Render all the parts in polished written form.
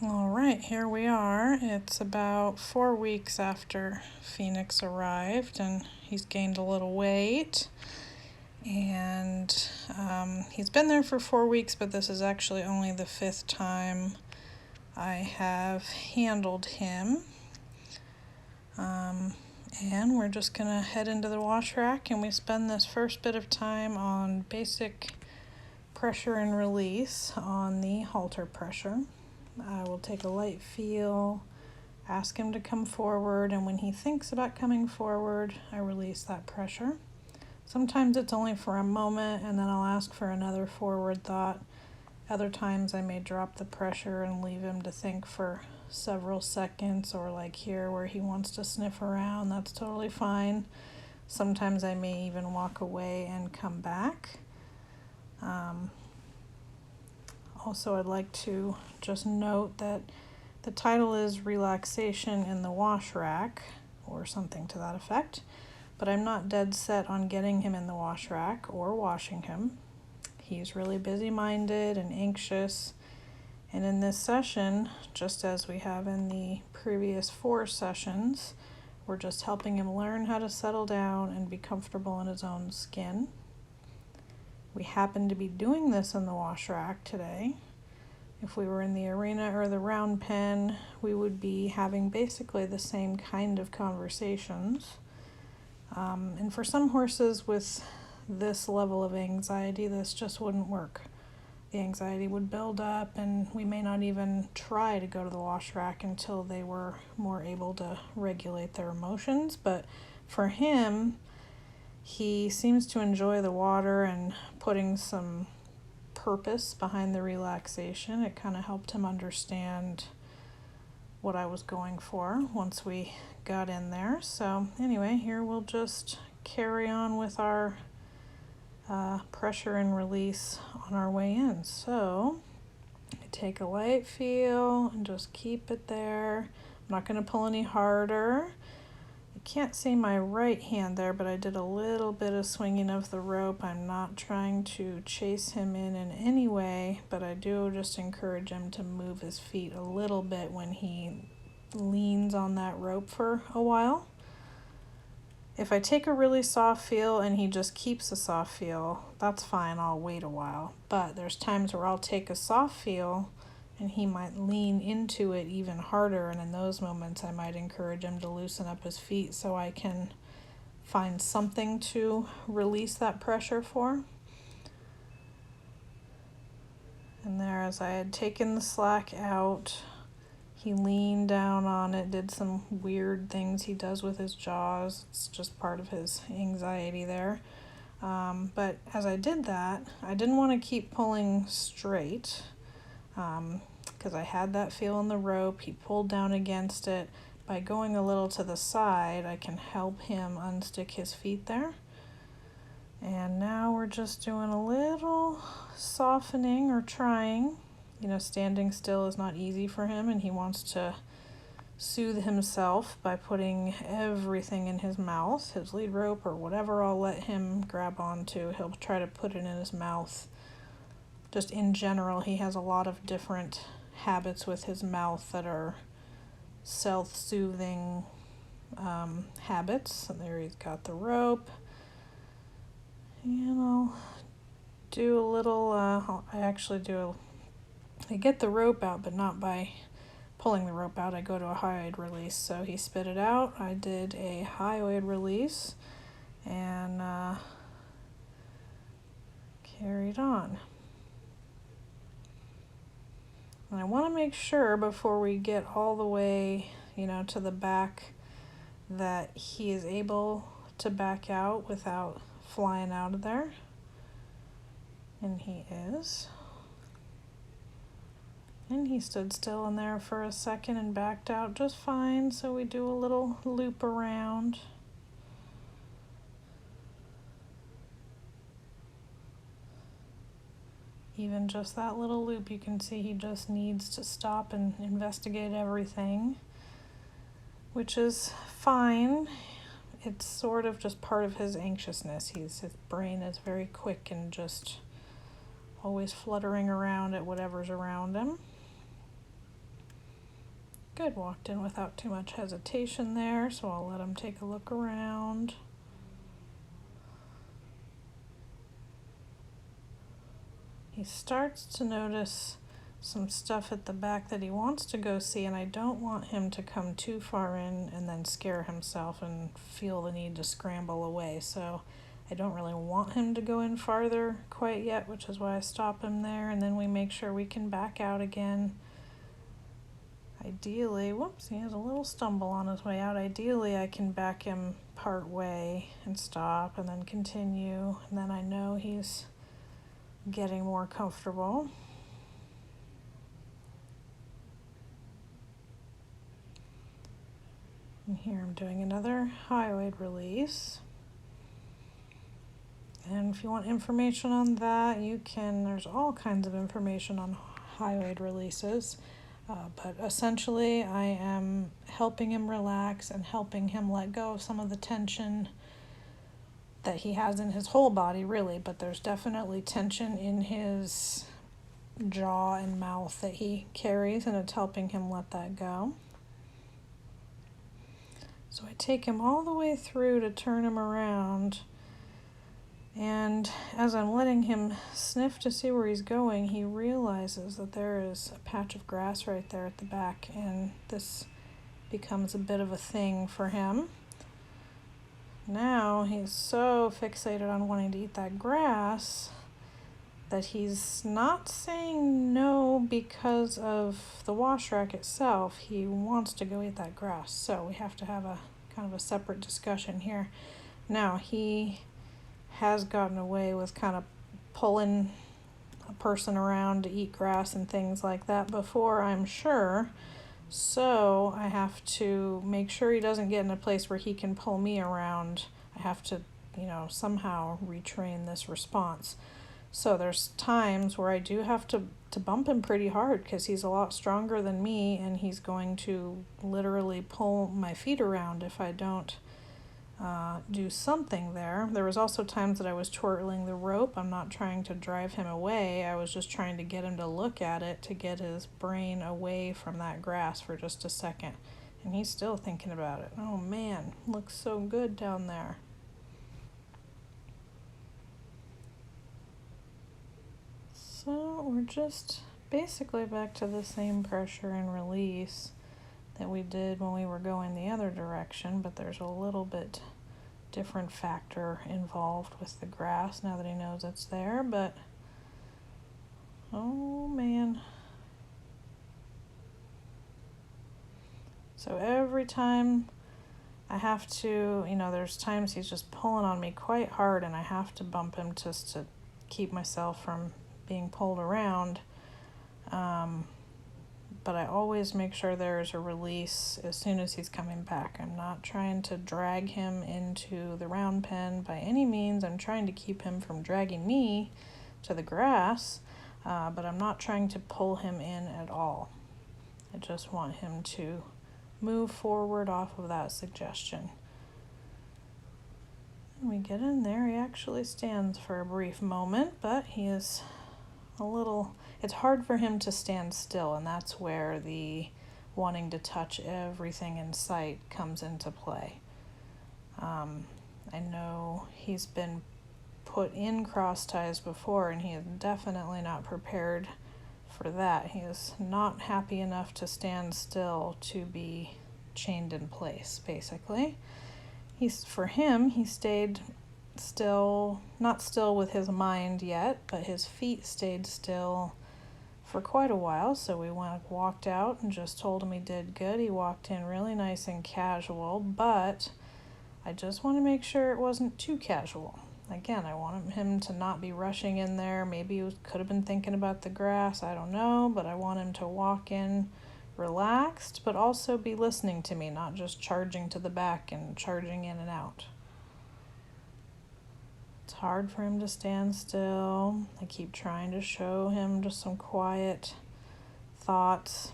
All right, here we are. It's about 4 weeks after Phoenix arrived, and he's gained a little weight. And he's been there for 4 weeks, but this is actually only the fifth time I have handled him. And we're just gonna head into the wash rack, and we spend this first bit of time on basic pressure and release on the halter pressure. I will take a light feel, ask him to come forward, and when he thinks about coming forward, I release that pressure. Sometimes it's only for a moment, and then I'll ask for another forward thought. Other times I may drop the pressure and leave him to think for several seconds, or like here where he wants to sniff around, that's totally fine. Sometimes I may even walk away and come back. Also, I'd like to just note that the title is Relaxation in the Wash Rack, or something to that effect, but I'm not dead set on getting him in the wash rack or washing him. He's really busy-minded and anxious, and in this session, just as we have in the previous 4 sessions, we're just helping him learn how to settle down and be comfortable in his own skin. We happen to be doing this in the wash rack today. If we were in the arena or the round pen, we would be having basically the same kind of conversations. And for some horses with this level of anxiety, this just wouldn't work. The anxiety would build up, and we may not even try to go to the wash rack until they were more able to regulate their emotions. But for him, he seems to enjoy the water and putting some purpose behind the relaxation. It kind of helped him understand what I was going for once we got in there. So anyway, here we'll just carry on with our pressure and release on our way in. So I take a light feel and just keep it there. I'm not going to pull any harder. You can't see my right hand there, but I did a little bit of swinging of the rope. I'm not trying to chase him in any way, but I do just encourage him to move his feet a little bit when he leans on that rope for a while. If I take a really soft feel and he just keeps a soft feel, that's fine, I'll wait a while. But there's times where I'll take a soft feel and he might lean into it even harder, and in those moments I might encourage him to loosen up his feet so I can find something to release that pressure for. And there, as I had taken the slack out, he leaned down on it, did some weird things he does with his jaws. It's just part of his anxiety there. But as I did that, I didn't want to keep pulling straight because I had that feel in the rope. He pulled down against it. By going a little to the side, I can help him unstick his feet there. And now we're just doing a little softening or trying. Standing still is not easy for him, and he wants to soothe himself by putting everything in his mouth, his lead rope or whatever I'll let him grab onto. He'll try to put it in his mouth. Just in general, he has a lot of different habits with his mouth that are self-soothing habits. And there he's got the rope. And I'll do a little, I get the rope out, but not by pulling the rope out. I go to a hyoid release. So he spit it out. I did a hyoid release and carried on. And I want to make sure before we get all the way, to the back, that he is able to back out without flying out of there. And he is. And he stood still in there for a second and backed out just fine. So we do a little loop around. Even just that little loop, you can see he just needs to stop and investigate everything, which is fine. It's sort of just part of his anxiousness. His brain is very quick and just always fluttering around at whatever's around him. Good, walked in without too much hesitation there, so I'll let him take a look around. He starts to notice some stuff at the back that he wants to go see, and I don't want him to come too far in and then scare himself and feel the need to scramble away. So I don't really want him to go in farther quite yet, which is why I stop him there, and then we make sure we can back out again. Ideally, whoops, he has a little stumble on his way out. Ideally, I can back him part way and stop and then continue, and then I know he's getting more comfortable. And here I'm doing another hyoid release. And if you want information on that, you can, there's all kinds of information on hyoid releases. But essentially, I am helping him relax and helping him let go of some of the tension that he has in his whole body, really, but there's definitely tension in his jaw and mouth that he carries, and it's helping him let that go. So I take him all the way through to turn him around, and as I'm letting him sniff to see where he's going, he realizes that there is a patch of grass right there at the back, and this becomes a bit of a thing for him. Now he's so fixated on wanting to eat that grass that he's not saying no because of the wash rack itself. He wants to go eat that grass. So we have to have a kind of a separate discussion here. Now he has gotten away with kind of pulling a person around to eat grass and things like that before, I'm sure. So I have to make sure he doesn't get in a place where he can pull me around. I have to, somehow retrain this response. So there's times where I do have to bump him pretty hard because he's a lot stronger than me, and he's going to literally pull my feet around if I don't do something there. There was also times that I was twirling the rope. I'm not trying to drive him away. I was just trying to get him to look at it to get his brain away from that grass for just a second. And he's still thinking about it. Oh man, looks so good down there. So we're just basically back to the same pressure and release that we did when we were going the other direction, but there's a little bit different factor involved with the grass now that he knows it's there. But oh man, so every time I have to, there's times he's just pulling on me quite hard, and I have to bump him just to keep myself from being pulled around. But I always make sure there's a release as soon as he's coming back. I'm not trying to drag him into the round pen by any means. I'm trying to keep him from dragging me to the grass, but I'm not trying to pull him in at all. I just want him to move forward off of that suggestion. And we get in there. He actually stands for a brief moment, but he is it's hard for him to stand still, and that's where the wanting to touch everything in sight comes into play. I know he's been put in cross ties before, and he is definitely not prepared for that. He is not happy enough to stand still to be chained in place, basically. He stayed still, not still with his mind yet, but his feet stayed still for quite a while. So we walked out and just told him he did good. He walked in really nice and casual, but I just want to make sure it wasn't too casual. Again, I want him to not be rushing in there. Maybe he could have been thinking about the grass, I don't know, but I want him to walk in relaxed, but also be listening to me, not just charging to the back and charging in and out. It's hard for him to stand still. I keep trying to show him just some quiet thoughts.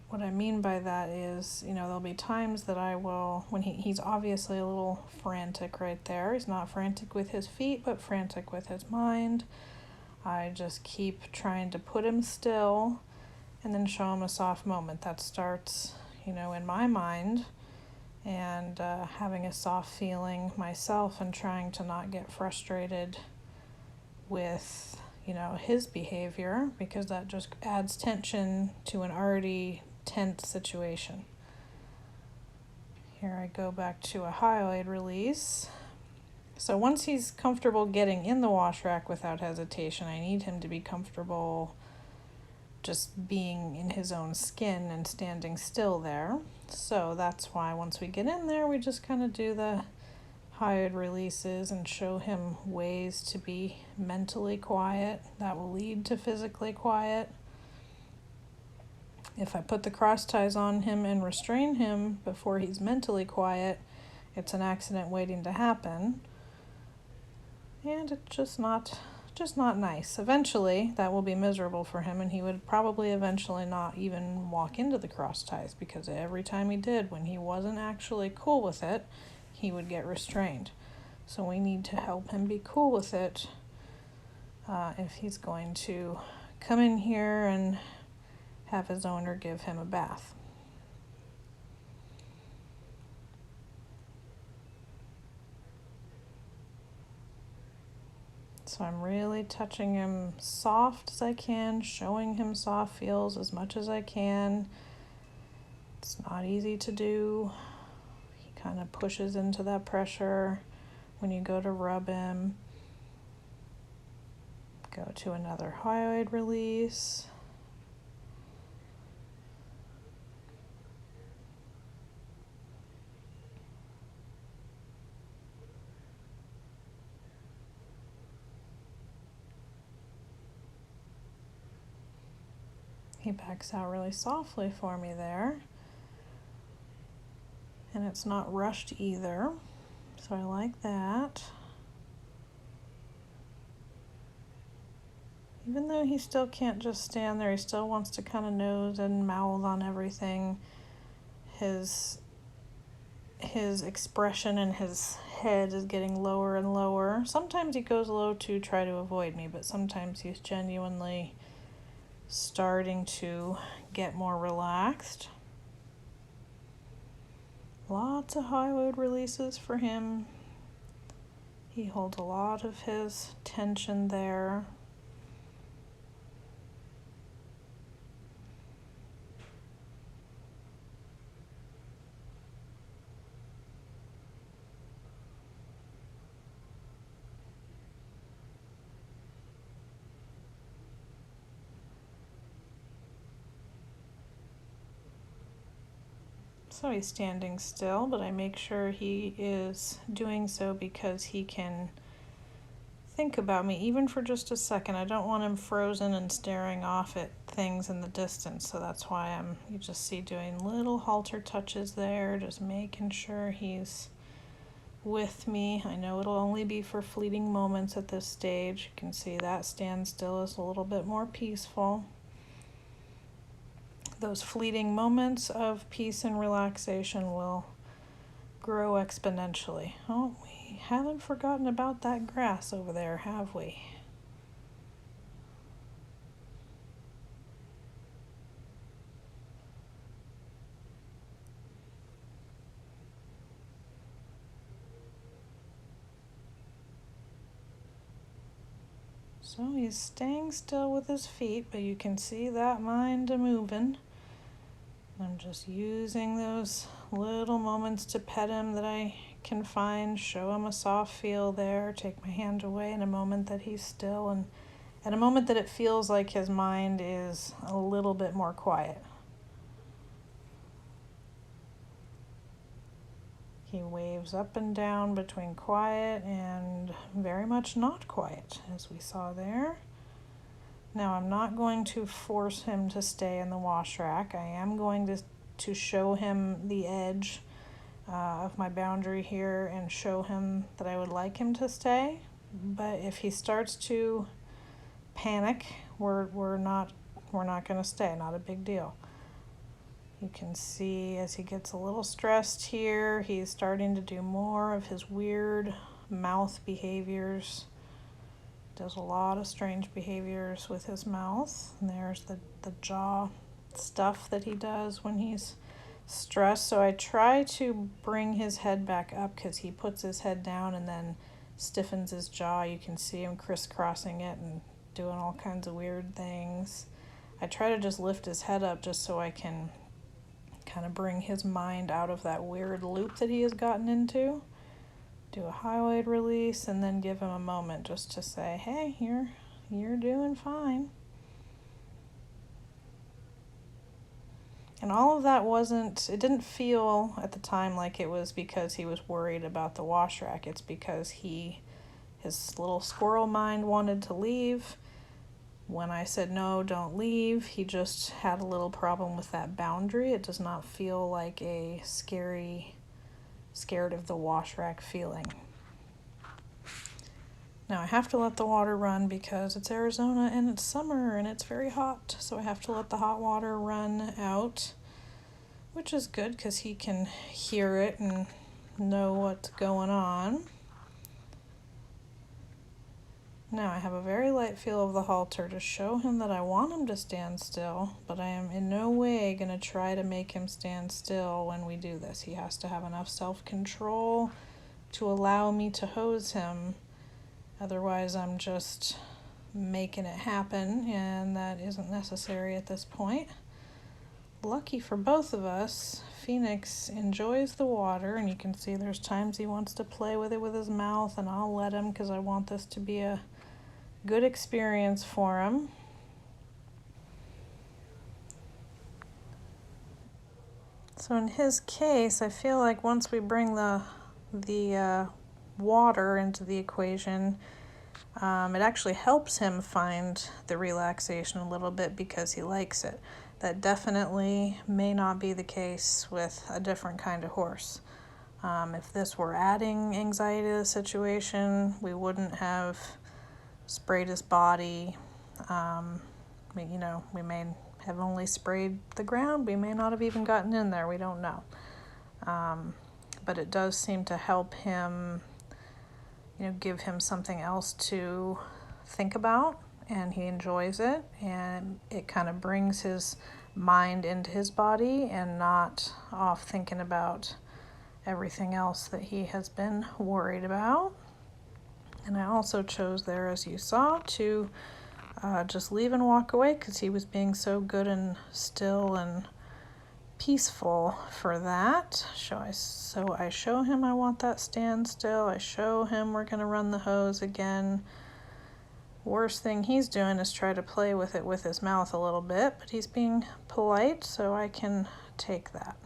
What I mean by that is, there'll be times that I will, when he's obviously a little frantic right there. He's not frantic with his feet, but frantic with his mind. I just keep trying to put him still and then show him a soft moment. That starts, in my mind, and having a soft feeling myself and trying to not get frustrated with, his behavior, because that just adds tension to an already tense situation. Here I go back to a hyoid release. So once he's comfortable getting in the wash rack without hesitation, I need him to be comfortable just being in his own skin and standing still there. So that's why once we get in there, we just kind of do the hyoid releases and show him ways to be mentally quiet. That will lead to physically quiet. If I put the cross ties on him and restrain him before he's mentally quiet, it's an accident waiting to happen. And it's just not nice. Eventually, that will be miserable for him, and he would probably eventually not even walk into the cross ties, because every time he did, when he wasn't actually cool with it, he would get restrained. So we need to help him be cool with it if he's going to come in here and have his owner give him a bath. So I'm really touching him soft as I can, showing him soft feels as much as I can. It's not easy to do. He kind of pushes into that pressure when you go to rub him. Go to another hyoid release. He backs out really softly for me there. And it's not rushed either, so I like that. Even though he still can't just stand there, he still wants to kind of nose and mouth on everything. His expression in his head is getting lower and lower. Sometimes he goes low to try to avoid me, but sometimes he's genuinely starting to get more relaxed. Lots of hyoid releases for him. He holds a lot of his tension there. So he's standing still, but I make sure he is doing so because he can think about me, even for just a second. I don't want him frozen and staring off at things in the distance, so that's why you just see doing little halter touches there, just making sure he's with me. I know it'll only be for fleeting moments at this stage. You can see that standstill is a little bit more peaceful. Those fleeting moments of peace and relaxation will grow exponentially. Oh, we haven't forgotten about that grass over there, have we? So he's staying still with his feet, but you can see that mind moving. I'm just using those little moments to pet him that I can find, show him a soft feel there, take my hand away in a moment that he's still, and at a moment that it feels like his mind is a little bit more quiet. He waves up and down between quiet and very much not quiet, as we saw there. Now I'm not going to force him to stay in the wash rack. I am going to show him the edge of my boundary here and show him that I would like him to stay. But if he starts to panic, we're not going to stay. Not a big deal. You can see as he gets a little stressed here, he's starting to do more of his weird mouth behaviors. Does a lot of strange behaviors with his mouth. And there's the jaw stuff that he does when he's stressed. So I try to bring his head back up because he puts his head down and then stiffens his jaw. You can see him crisscrossing it and doing all kinds of weird things. I try to just lift his head up just so I can kind of bring his mind out of that weird loop that he has gotten into. Do a highlight release and then give him a moment just to say, hey, you're doing fine. And all of that it didn't feel at the time like it was because he was worried about the wash rack. It's because his little squirrel mind wanted to leave. When I said, no, don't leave, he just had a little problem with that boundary. It does not feel like a scared of the wash rack feeling. Now I have to let the water run because it's Arizona and it's summer and it's very hot. So I have to let the hot water run out, which is good because he can hear it and know what's going on. Now I have a very light feel of the halter to show him that I want him to stand still, but I am in no way going to try to make him stand still when we do this. He has to have enough self-control to allow me to hose him. Otherwise, I'm just making it happen, and that isn't necessary at this point. Lucky for both of us, Phoenix enjoys the water, and you can see there's times he wants to play with it with his mouth, and I'll let him because I want this to be a good experience for him. So in his case, I feel like once we bring the water into the equation, it actually helps him find the relaxation a little bit because he likes it. That definitely may not be the case with a different kind of horse. If this were adding anxiety to the situation, we wouldn't have sprayed his body. We may have only sprayed the ground. We may not have even gotten in there. We don't know. But it does seem to help him, give him something else to think about, and he enjoys it, and it kind of brings his mind into his body and not off thinking about everything else that he has been worried about. And I also chose there, as you saw, to just leave and walk away because he was being so good and still and peaceful for that. So I show him I want that stand still. I show him we're going to run the hose again. Worst thing he's doing is try to play with it with his mouth a little bit, but he's being polite, so I can take that.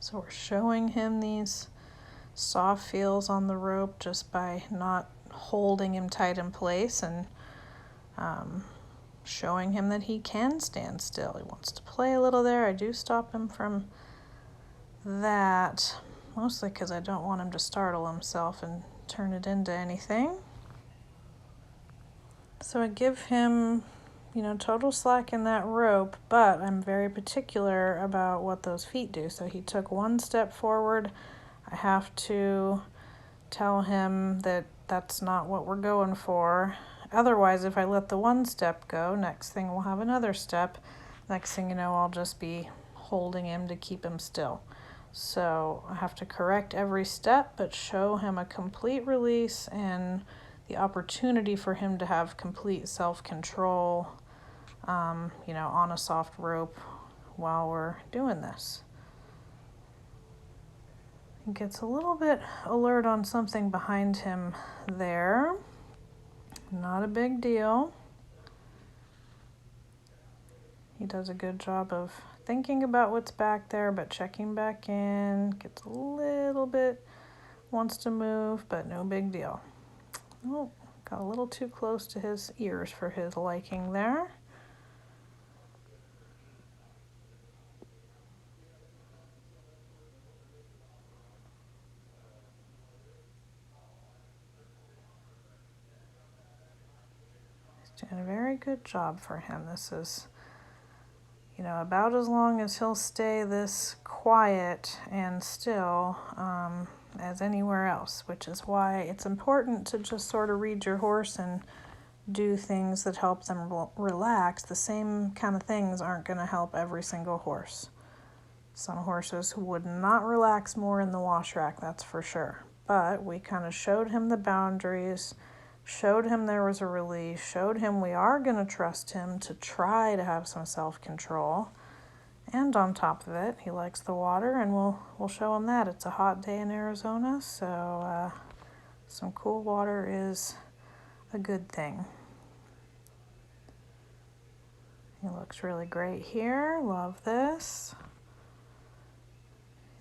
So we're showing him these soft feels on the rope just by not holding him tight in place, and showing him that he can stand still. He wants to play a little there. I do stop him from that, mostly because I don't want him to startle himself and turn it into anything. So I give him, total slack in that rope, but I'm very particular about what those feet do. So he took one step forward. I have to tell him that that's not what we're going for. Otherwise, if I let the one step go, next thing we'll have another step. Next thing you know, I'll just be holding him to keep him still. So I have to correct every step, but show him a complete release and the opportunity for him to have complete self-control, on a soft rope while we're doing this. He gets a little bit alert on something behind him there. Not a big deal. He does a good job of thinking about what's back there, but checking back in. Gets a little bit, wants to move, but no big deal. Oh, got a little too close to his ears for his liking there. He's doing a very good job for him. This is, about as long as he'll stay this quiet and still as anywhere else, which is why it's important to just sort of read your horse and do things that help them relax, the same kind of things aren't going to help every single horse. Some horses would not relax more in the wash rack, that's for sure. But we kind of showed him the boundaries, showed him there was a release, showed him we are going to trust him to try to have some self-control. And on top of it, he likes the water, and we'll show him that. It's a hot day in Arizona, so some cool water is a good thing. He looks really great here. Love this.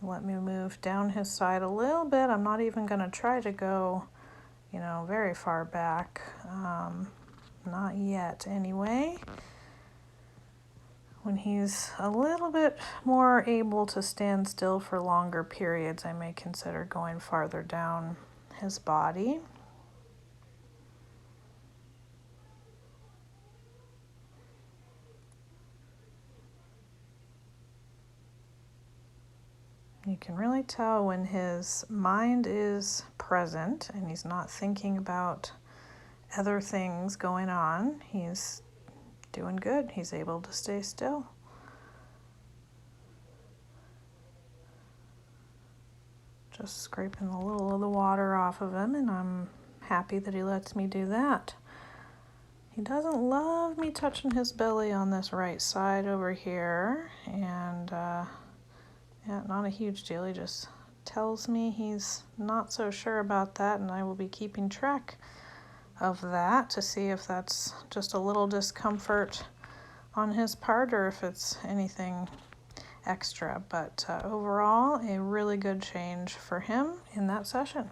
Let me move down his side a little bit. I'm not even going to try to go, very far back. Not yet anyway. When he's a little bit more able to stand still for longer periods, I may consider going farther down his body. You can really tell when his mind is present and he's not thinking about other things going on. He's doing good. He's able to stay still. Just scraping a little of the water off of him, and I'm happy that he lets me do that. He doesn't love me touching his belly on this right side over here, and yeah, not a huge deal. He just tells me he's not so sure about that, and I will be keeping track of that to see if that's just a little discomfort on his part or if it's anything extra. But overall, a really good change for him in that session.